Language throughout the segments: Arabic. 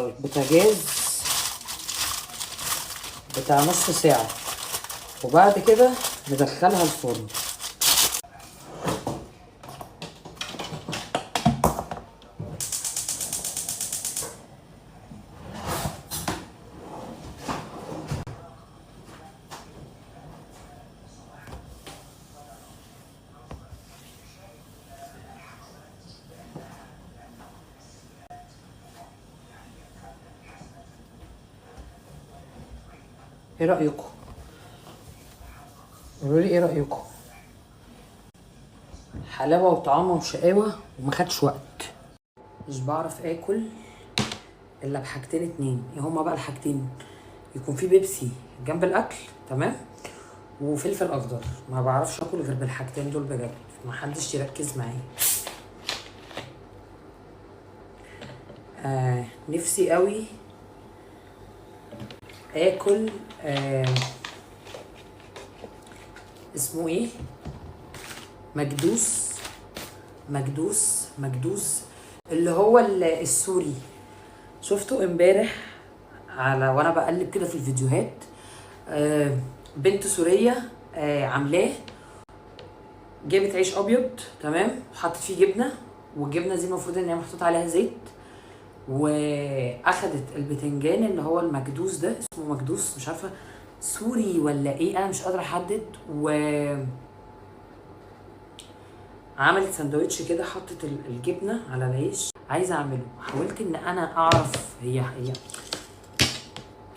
البوتاجاز بتاع نص ساعة، وبعد كده ندخلها الفرن. ايه رأيكم؟ قولوا لي ايه رأيكم؟ حلاوة وطعامة وشقاوة وما خدش وقت. مش بعرف اكل الا بحاجتين اتنين. ايه هما بقى الحاجتين؟ يكون في بيبسي جنب الاكل، تمام، وفلفل اخضر. ما بعرفش اكل غير بالحاجتين دول بجد، محدش يركز معايا. نفسي قوي اكل اسمه ايه، مكدوس اللي هو السوري. شفته امبارح على وانا بقلب كده في الفيديوهات. بنت سورية عاملاه. جابت عيش ابيض، تمام، وحطت فيه جبنه، والجبنه دي المفروض ان هي محطوط عليها زيت، واخدت البتنجان اللي هو المكدوس ده، اسمه مكدوس، مش عارفه سوري ولا ايه، انا مش قادره احدد. عملت سندوتش كده، حطت الجبنه على العيش. عايزه اعمله، حاولت ان انا اعرف هي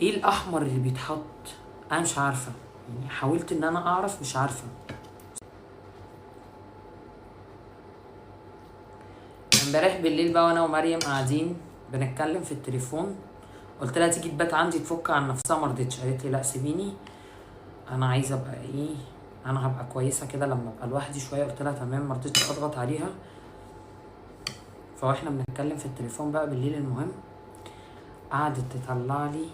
ايه الاحمر اللي بيتحط، انا مش عارفه يعني. حاولت ان انا اعرف، مش عارفه. امبارح بالليل بقى وانا ومريم قاعدين بنتكلم في التليفون، قلت لها تيجي تبات عندي تفك عن نفسها، ما رضتش. قالت لي لا سيبيني، انا عايزه ابقى ايه، انا هبقى كويسه كده لما ابقى لوحدي شويه. قلت لها تمام، ما رضيتش اضغط عليها. فاحنا بنتكلم في التليفون بقى بالليل، المهم قعدت تطلع لي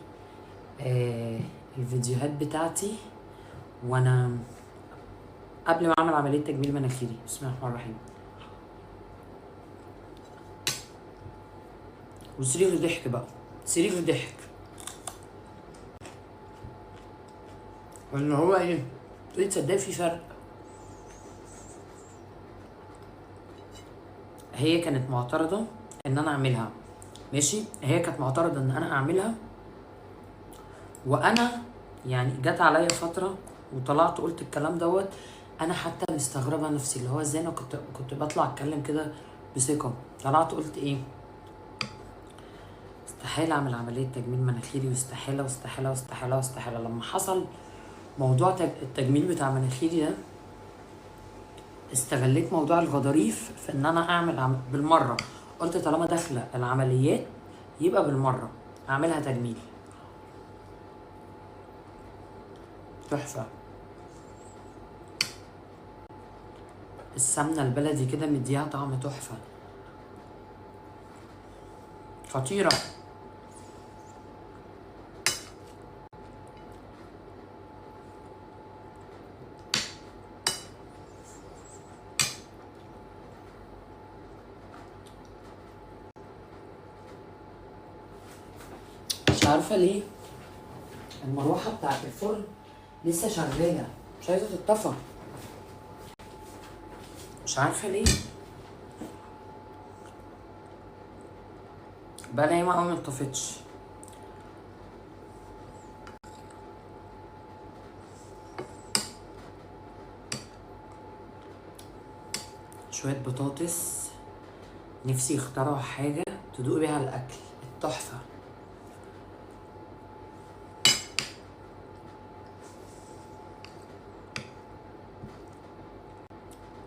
الفيديوهات بتاعتي وانا قبل ما اعمل عمليه تجميل مناخيري. بسم الله الرحمن الرحيم. وصريخ ضحك بقى، صريخ ضحك، اللي هو ايه، تقولي تصدقي في فرق. هي كانت معترضه ان انا اعملها، ماشي، هي كانت معترضه ان انا اعملها، وانا يعني جت عليا فتره وطلعت قلت الكلام دوت. انا حتى مستغربه نفسي، اللي هو ازاي انا كنت بطلع اتكلم كده بثقه. طلعت قلت ايه، استحاله اعمل عمليه تجميل مناخيري، واستحاله واستحاله واستحاله واستحاله. لما حصل موضوع التجميل بتاع مناخيري ده، استغليت موضوع الغضاريف في ان انا اعمل بالمره. قلت طالما داخله العمليات يبقى بالمره اعملها تجميل. تحفه. السمنه البلدي كده مديها طعم تحفه، خطيره. مش عارفه ليه المروحه بتاعت الفرن لسه شغاله، مش عايزه تتطفى، مش عارفه ليه. بقى نايمه قوي مطفتش. شويه بطاطس، نفسي يخترعوا حاجه تدوق بيها الاكل التحفه.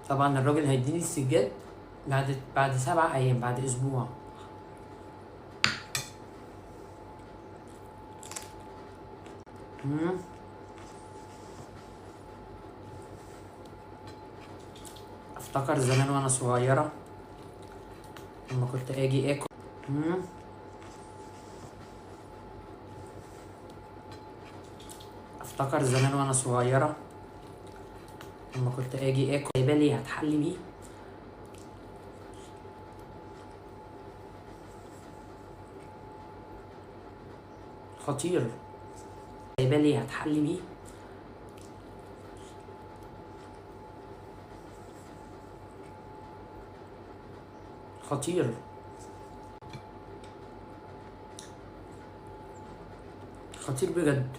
طبعا الراجل هيديني السجاد بعد 7 ايام، بعد اسبوع. افتكر زمان وانا صغيره لما كنت اجي اكل. افتكر زمان وانا صغيره لما كنت اجي اكل بالي هتحلي بيه. خطير. جايبه لي هتحلي بيه. خطير خطير بجد.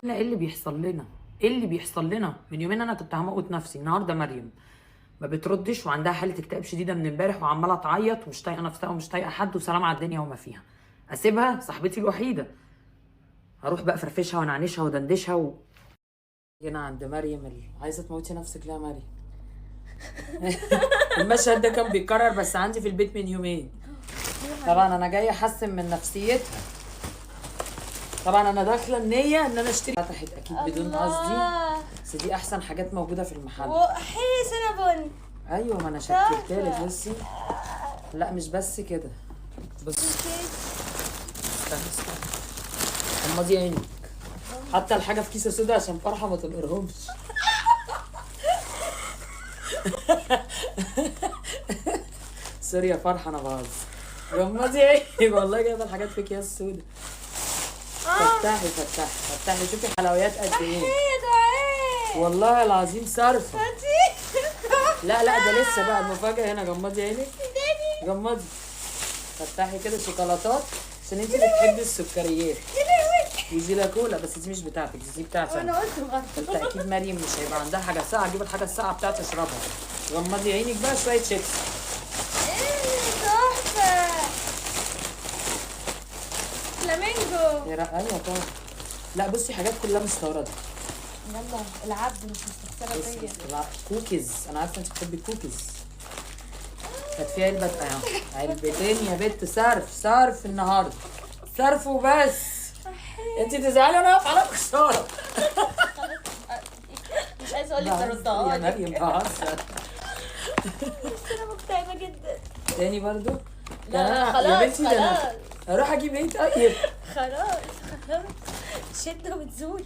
لا ايه اللي بيحصل لنا؟ ايه اللي بيحصل لنا؟ من يومين انا كنت هموت نفسي. النهارده مريم ما بتردش وعندها حاله اكتئاب شديده من امبارح وعماله تعيط ومش طايقه نفسها ومش طايقه حد وسلام على الدنيا وما فيها. اسيبها؟ صاحبتي الوحيده. هروح بقى فرفشها ونعنشها ودندشها جينا عند مريم عايزه تموتي نفسك ليه يا مريم؟ المشهد ده كان بيتكرر بس عندي في البيت من يومين. طبعا انا جايه احسن من نفسيتها. طبعا انا داخله النيه ان انا اشتري. فتحت اكيد بدون قصدي، بس دي احسن حاجات موجوده في المحل. وحي سينابون. ايوه ما انا شكلتلك. بصي لا مش بس كده. بصي استنى غمضي عينك. حتى الحاجه في كيسه سودا عشان فرحه ما تنقرهمش. سوري يا فرحه انا بهزر. غمضي عينك والله جايبه الحاجات في اكياس سودا. فتحي فتحي فتحي شوفي حلويات قد ايه. والله العظيم صرفه. لا ده لسه بقى المفاجاه هنا. غمضي عينك. غمضي. فتحي كده شوكولاتات عشان انت بتحبي السكريات. وجيلاكولا بس دي مش بتاعتك، دي بتاعتي انا قلت قلت اكيد مريم مش هيبقى عندها حاجه ساقعه. اجيب الحاجه الساقعه بتاعتي اشربها. غمضي عينك بقى. شويه شيبس. تحفه. فلامينجو. ايوه طبعا. لا بصي حاجات كلها مستورده. يلا العبد مش مستخسره فيا. كوكيز. انا عارفه انت بتحبي الكوكيز. كانت في علبه اهو. علبتين يا بت. صرف النهارده. صرف وبس. انت تزعلي وانا اقف على خساره. مش عايزه اقول لك تردها يا مريم بهزر. بس انا مكتئبه جدا. تاني برضو؟ لا خلاص يا بنتي. خلاص اروح اجيب ايه طيب؟ خلاص شده وبتزول.